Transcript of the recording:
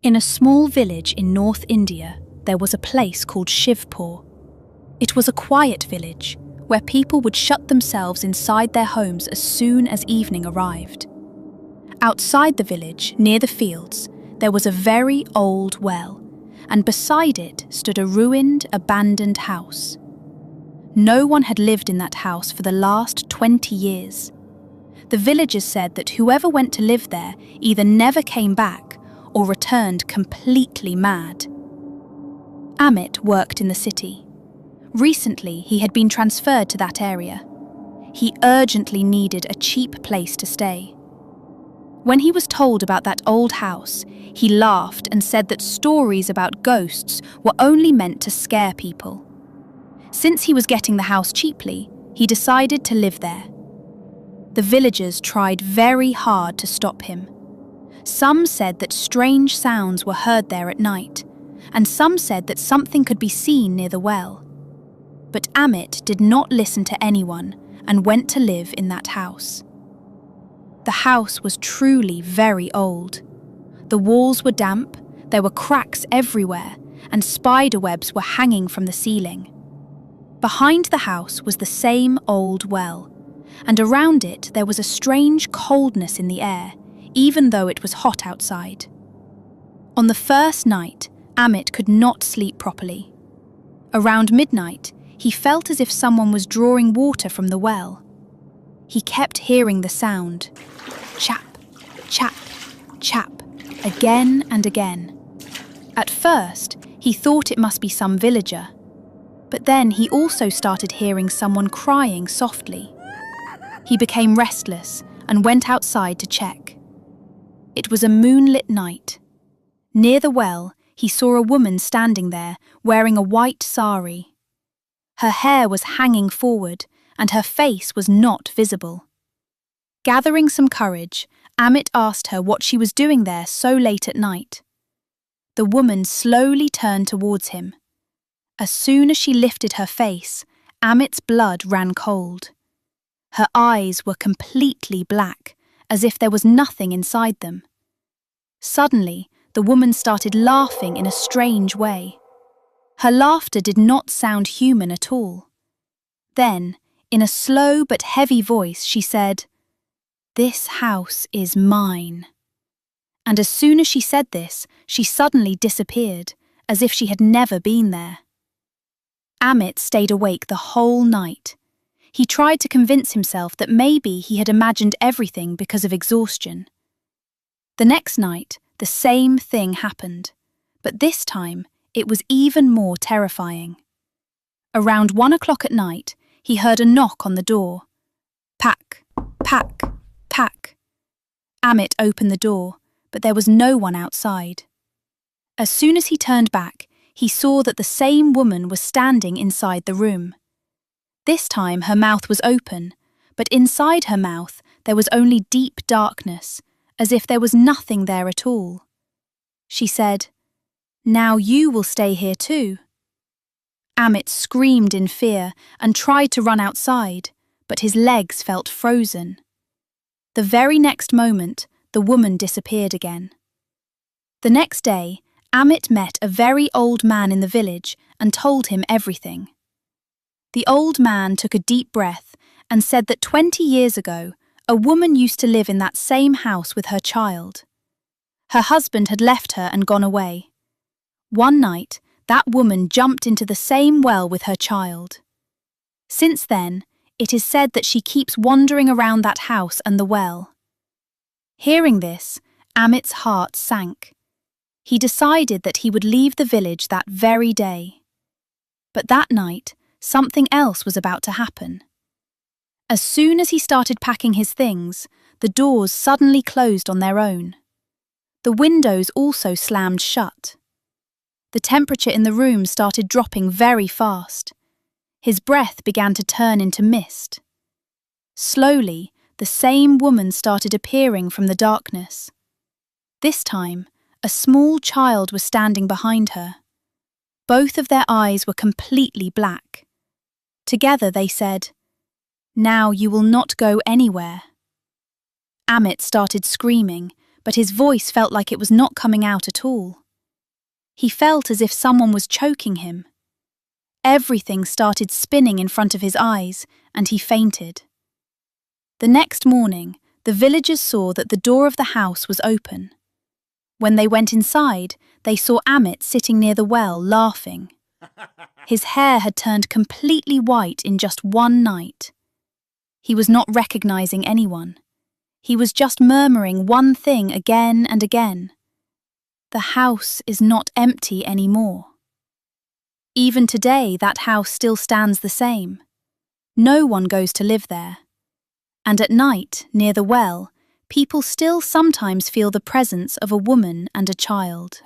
In a small village in North India, there was a place called Shivpur. It was a quiet village where people would shut themselves inside their homes as soon as evening arrived. Outside the village, near the fields, there was a very old well, and beside it stood a ruined, abandoned house. No one had lived in that house for the last 20 years. The villagers said that whoever went to live there either never came back or returned completely mad. Amit worked in the city. Recently, he had been transferred to that area. He urgently needed a cheap place to stay. When he was told about that old house, he laughed and said that stories about ghosts were only meant to scare people. Since he was getting the house cheaply, he decided to live there. The villagers tried very hard to stop him. Some said that strange sounds were heard there at night, and some said that something could be seen near the well. But Amit did not listen to anyone and went to live in that house. The house was truly very old. The walls were damp, there were cracks everywhere, and spider webs were hanging from the ceiling. Behind the house was the same old well, and around it there was a strange coldness in the air, even though it was hot outside. On the first night, Amit could not sleep properly. Around midnight, he felt as if someone was drawing water from the well. He kept hearing the sound, chap, chap, chap, again and again. At first, he thought it must be some villager, but then he also started hearing someone crying softly. He became restless and went outside to check. It was a moonlit night. Near the well, he saw a woman standing there wearing a white sari. Her hair was hanging forward and her face was not visible. Gathering some courage, Amit asked her what she was doing there so late at night. The woman slowly turned towards him. As soon as she lifted her face, Amit's blood ran cold. Her eyes were completely black, as if there was nothing inside them. Suddenly, the woman started laughing in a strange way. Her laughter did not sound human at all. Then, in a slow but heavy voice, she said, "This house is mine." And as soon as she said this, she suddenly disappeared, as if she had never been there. Amit stayed awake the whole night. He tried to convince himself that maybe he had imagined everything because of exhaustion. The next night, the same thing happened, but this time it was even more terrifying. Around 1 o'clock at night, he heard a knock on the door. Pack, pack, pack. Amit opened the door, but there was no one outside. As soon as he turned back, he saw that the same woman was standing inside the room. This time her mouth was open, but inside her mouth there was only deep darkness, as if there was nothing there at all. She said, "Now you will stay here too." Amit screamed in fear and tried to run outside, but his legs felt frozen. The very next moment, the woman disappeared again. The next day, Amit met a very old man in the village and told him everything. The old man took a deep breath and said that 20 years ago, a woman used to live in that same house with her child. Her husband had left her and gone away. One night, that woman jumped into the same well with her child. Since then, it is said that she keeps wandering around that house and the well. Hearing this, Amit's heart sank. He decided that he would leave the village that very day. But that night, something else was about to happen. As soon as he started packing his things, the doors suddenly closed on their own. The windows also slammed shut. The temperature in the room started dropping very fast. His breath began to turn into mist. Slowly, the same woman started appearing from the darkness. This time, a small child was standing behind her. Both of their eyes were completely black. Together they said, "Now you will not go anywhere." Amit started screaming, but his voice felt like it was not coming out at all. He felt as if someone was choking him. Everything started spinning in front of his eyes, and he fainted. The next morning, the villagers saw that the door of the house was open. When they went inside, they saw Amit sitting near the well, laughing. His hair had turned completely white in just one night. He was not recognizing anyone. He was just murmuring one thing again and again. The house is not empty anymore. Even today, that house still stands the same. No one goes to live there. And at night, near the well, people still sometimes feel the presence of a woman and a child.